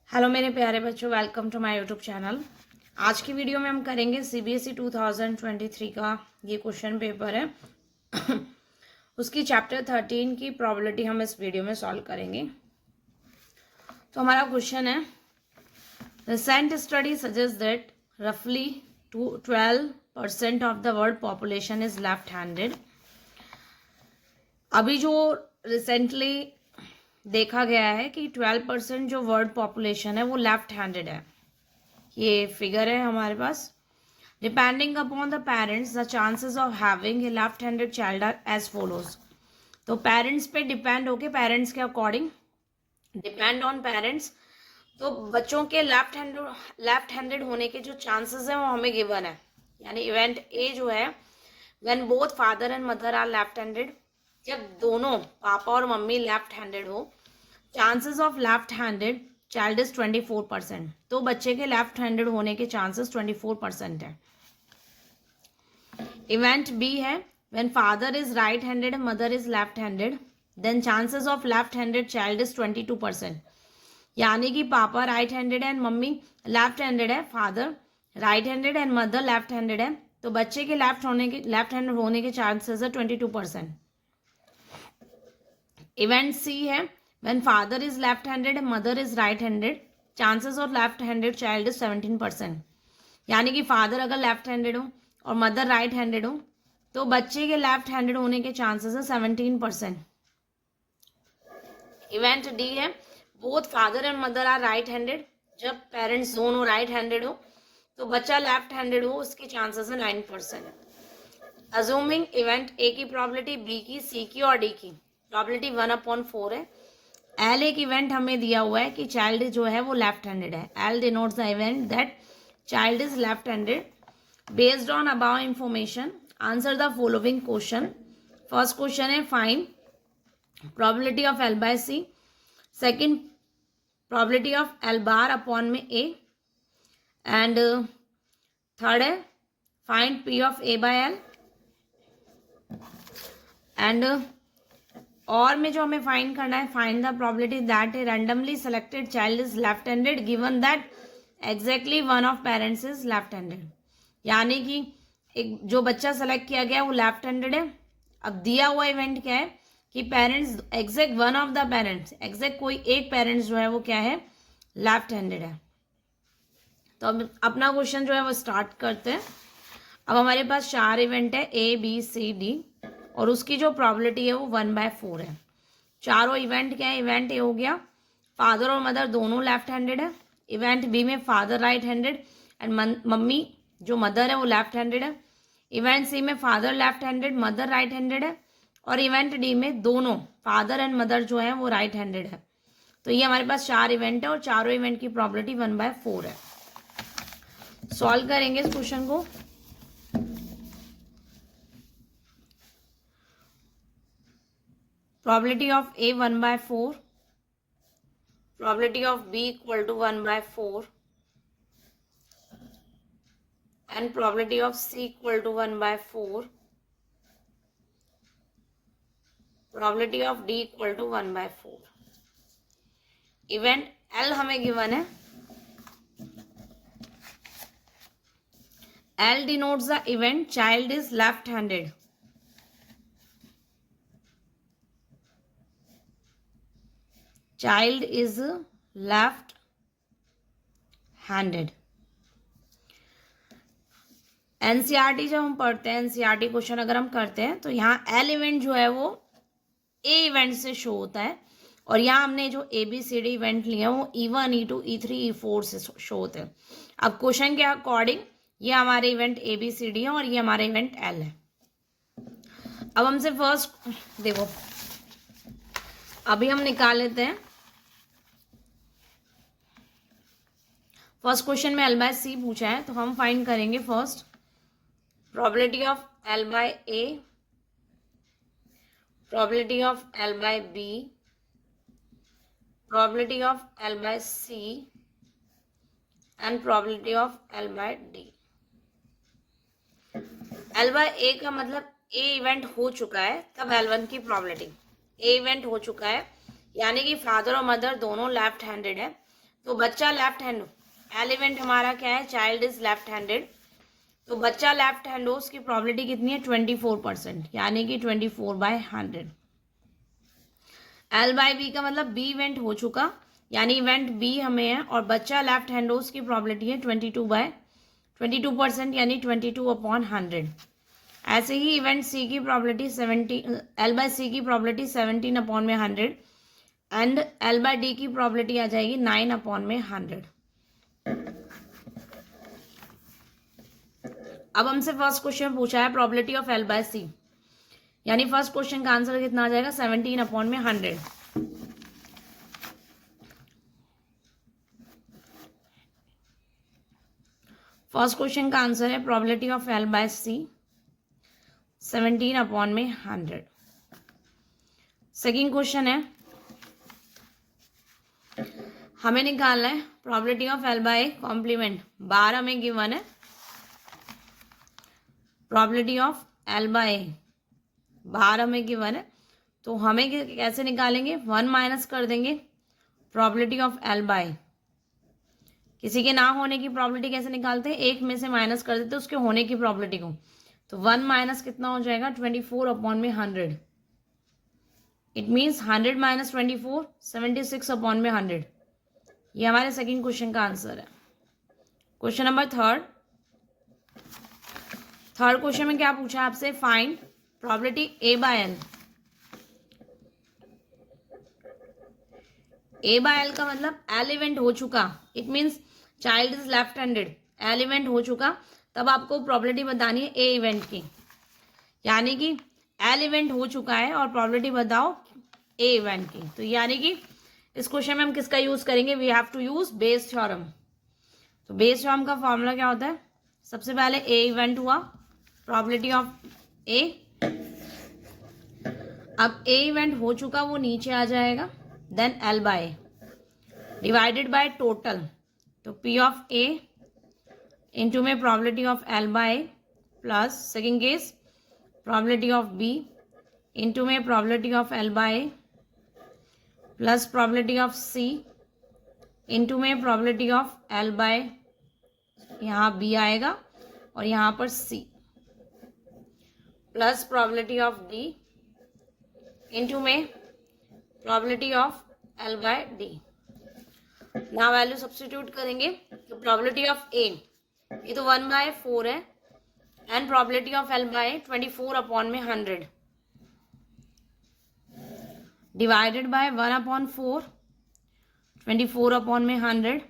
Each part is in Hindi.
हेलो मेरे प्यारे बच्चों, welcome to my YouTube channel. आज की वीडियो में हम करेंगे सीबीएसई 2023 का ये क्वेश्चन पेपर है उसकी चैप्टर 13 की प्रोबेबिलिटी हम इस वीडियो में सॉल्व करेंगे। तो हमारा क्वेश्चन है, रिसेंट स्टडी सजेस्ट दैट रफली 12% of the world population is left handed. अभी जो रिसेंटली देखा गया है कि 12% जो वर्ल्ड पॉपुलेशन है वो लेफ्ट हैंडेड है। ये फिगर है हमारे पास। Depending upon the parents the chances of having a left handed child are as follows. तो पेरेंट्स पे डिपेंड होके, पेरेंट्स के अकॉर्डिंग, डिपेंड ऑन पेरेंट्स, तो बच्चों के लेफ्ट हैंडेड होने के जो चांसेस हैं वो हमें गिवन है। यानी इवेंट ए जो है, when both father and mother are left handed, जब दोनों पापा और मम्मी लेफ्ट हैंडेड हो, chances of left handed child is 24%। तो बच्चे के लेफ्ट हैंडेड होने के चांसेस 24% है। इवेंट बी है, when father is right handed and mother is left handed, then chances of left handed child is 22%। यानी कि पापा राइट हैंडेड है एंड मम्मी लेफ्ट हैंडेड है, father right handed and mother left handed है, तो बच्चे के लेफ्ट हैंडेड होने के चांसेस है 22%। इवेंट सी है, when father is left handed and mother is right handed, chances of left handed child is 17%। यानी कि फादर अगर लेफ्ट हैंडेड हो और मदर राइट हैंडेड हो तो बच्चे के लेफ्ट हैंडेड होने के चांसेस है 17%। इवेंट डी है, both father and mother are right handed, जब पेरेंट्स दोनों राइट हैंडेड हो तो बच्चा लेफ्ट हैंडेड हो, उसके चांसेस है 9%। अज्यूमिंग इवेंट ए की प्रॉबिलिटी, बी की, सी की और डी की प्रॉबिलिटी 1/4 है। एल एक इवेंट हमें दिया हुआ है कि चाइल्ड जो है वो लेफ्ट हैंडेड है। L denotes the event that child is left handed. Based on above information answer the following question. First question है, find probability of L by C. Second, probability of L bar upon में ए। एंड थर्ड है, find P of A by L. And और में जो हमें फाइंड करना है, find the probability that a randomly selected child is left handed given that exactly one of parents is left handed. यानी कि एक जो बच्चा सेलेक्ट किया गया वो लेफ्ट हैंडेड है। अब दिया हुआ इवेंट क्या है कि parents, exact one of the parents, exact कोई एक पेरेंट्स जो है वो क्या है, लेफ्ट हैंडेड है। तो अब अपना क्वेश्चन जो है वो स्टार्ट करते हैं। अब हमारे पास 4 इवेंट है, ए बी सी डी, और उसकी जो प्रॉबिलिटी है वो 1/4 है। चारों इवेंट क्या है, इवेंट ए हो गया, फादर और मदर दोनों लेफ्ट हैंडेड है। इवेंट बी में father right handed and mummy जो मदर है वो लेफ्ट हैंडेड है। इवेंट सी में father left handed, mother right handed है। और इवेंट डी में दोनों फादर एंड मदर जो है वो राइट हैंडेड है। तो ये हमारे पास 4 इवेंट है और चारों इवेंट की प्रॉबिलिटी 1/4 है। सॉल्व करेंगे इस क्वेश्चन को। Probability of A 1/4, probability of B equal to 1/4, and probability of C equal to 1/4, probability of D equal to 1/4। Event L हमें गिवन है। L denotes the event child is left handed। Child is left handed. NCERT जब हम पढ़ते हैं, एनसीईआरटी क्वेश्चन अगर हम करते हैं तो यहाँ एल इवेंट जो है वो ए इवेंट से शो होता है, और यहाँ हमने जो A B C D event लिए हैं वो E1 E2 E3 E4 से शो होते हैं। अब क्वेश्चन के अकॉर्डिंग ये हमारे event A B C D है और ये हमारे इवेंट एल है। अब हमसे फर्स्ट देखो, अभी हम निकाल लेते हैं। फर्स्ट क्वेश्चन में एल बाय सी पूछा है तो हम फाइंड करेंगे first probability of L by A, probability of L by B, probability of L by C and probability of L by D. L by A का मतलब ए इवेंट हो चुका है तब L1 की प्रोबेबिलिटी, ए इवेंट हो चुका है यानी कि फादर और मदर दोनों लेफ्ट हैंडेड है तो बच्चा लेफ्ट हैंड, एल इवेंट हमारा क्या है, चाइल्ड इज लेफ्ट हैंडेड, तो बच्चा लेफ्ट हैंड हो उसकी प्रॉबिलिटी कितनी है 24%, यानी कि 24/100। एल बाई बी का मतलब बी इवेंट हो चुका, यानी इवेंट बी हमें है, और बच्चा लेफ्ट हैंड हो उसकी प्रॉबिलिटी है 22%, यानी 22/100। ऐसे ही इवेंट सी की प्रॉबिलिटी 17, एल बाई सी की probability 17/100 and L by D की प्रॉबिलिटी आ जाएगी 9/100। अब हमसे फर्स्ट क्वेश्चन पूछा है probability of L by C, यानी फर्स्ट क्वेश्चन का आंसर कितना आ जाएगा 17/100। फर्स्ट क्वेश्चन का आंसर है probability of L by C 17/100। Second question है, हमें निकालना है probability of L by complement. 12 में गिवन है प्रॉबिलिटी ऑफ एल बाय 12 में गिवन है, तो हमें कैसे निकालेंगे, 1 माइनस कर देंगे प्रॉबिलिटी ऑफ एल बाय। किसी के ना होने की प्रॉबिलिटी कैसे निकालते हैं, एक में से माइनस कर देते हैं उसके होने की प्रॉबिलिटी को, तो 1 माइनस कितना हो जाएगा 24/100। It means 100 minus 24 76/100। ये हमारे सेकेंड क्वेश्चन का आंसर है। क्वेश्चन नंबर थर्ड क्वेश्चन में क्या पूछा आपसे, find probability A by L. A by L का मतलब एल इवेंट हो चुका, it means child is left handed, L event हो चुका, तब आपको प्रॉबिलिटी बतानी है ए इवेंट की, यानी कि एल इवेंट हो चुका है और प्रॉबिलिटी बताओ ए इवेंट की। तो यानी कि इस क्वेश्चन में हम किसका यूज करेंगे, we have to use Bayes theorem. तो बेस थ्योरम का फॉर्मूला क्या होता है, सबसे पहले ए इवेंट हुआ, प्रॉबिलिटी ऑफ ए, अब ए इवेंट हो चुका वो नीचे आ जाएगा, then L by divided by total, तो पी ऑफ ए इंटू में probability of L by plus second case probability of B into में probability of L by plus probability of C into में प्रॉबिलिटी ऑफ एल बाय, यहाँ बी आएगा और यहाँ पर C, plus probability of D into में probability of L by D. ना वैल्यू सब्स्टिट्यूट करेंगे तो प्रॉबिलिटी ऑफ ए ये तो 1/4 है and probability of L by 24/100 divided by 1/4 24/100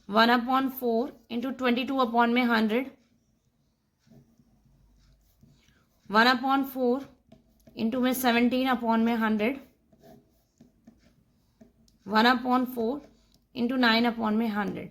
1/4 into 22/100 1/4 into में 17/100 1/4 इंटू 9/100।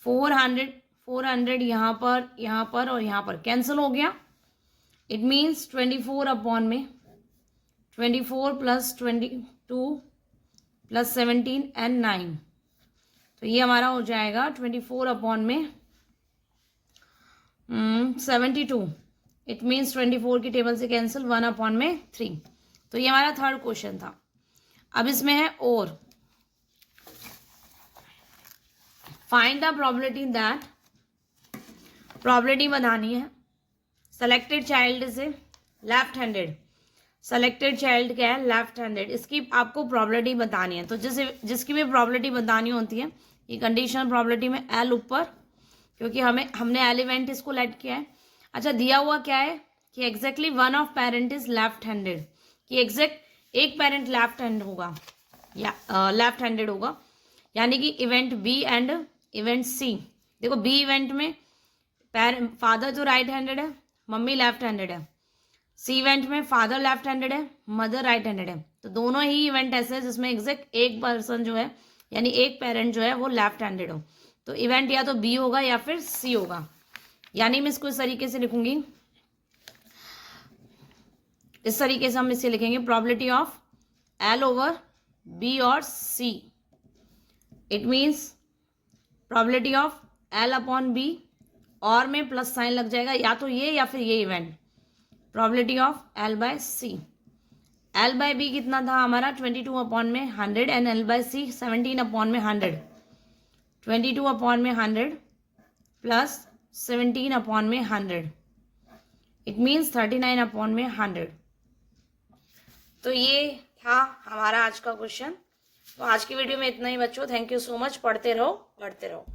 400 यहाँ पर और यहाँ पर कैंसिल हो गया, it means 24 plus 22 plus 17 and 9, तो ये हमारा हो जाएगा 72। इट मीन्स 24 की टेबल से कैंसिल 1/3। तो ये हमारा थर्ड क्वेश्चन था। अब इसमें है और find the probability that, probability बनानी है सेलेक्टेड चाइल्ड से लेफ्ट हैंडेड, सेलेक्टेड चाइल्ड क्या है लेफ्ट हैंडेड, इसकी आपको प्रॉबिलिटी बतानी है। तो जिसकी भी प्रॉबिलिटी बतानी होती है, ये कंडीशनल प्रॉबिलिटी में एल ऊपर, क्योंकि हमने एल इवेंट इसको लेट किया है। अच्छा, दिया हुआ क्या है कि exactly one of parent is left handed, कि एग्जैक्ट एक पेरेंट लेफ्ट हैंड होगा या लेफ्ट हैंडेड होगा, यानी कि इवेंट बी एंड इवेंट सी। देखो बी इवेंट में फादर तो राइट हैंडेड है, मम्मी लेफ्ट हैंडेड है, सी इवेंट में फादर लेफ्ट हैंडेड है, मदर राइट हैंडेड है। तो दोनों ही इवेंट ऐसे हैं जिसमें एग्जैक्ट एक पर्सन जो है, यानी एक पेरेंट जो है वो लेफ्ट हैंडेड हो, तो इवेंट या तो बी होगा या फिर सी होगा। यानी मैं इसको इस तरीके से लिखूंगी, इस तरीके से हम इसे लिखेंगे probability of L over B और C. It means probability of L upon B, और में प्लस साइन लग जाएगा, या तो ये या फिर ये event, probability of L by C. L by B कितना था हमारा 22 अपॉन में 100 and L by C 17 upon में 100. 22 अपॉन में 100 प्लस 17 अपॉन में 100 इट मीन्स 39 अपॉन में 100. तो ये था हमारा आज का क्वेश्चन. तो आज की वीडियो में इतना ही बच्चों. Thank you so much. पढ़ते रहो, बढ़ते रहो.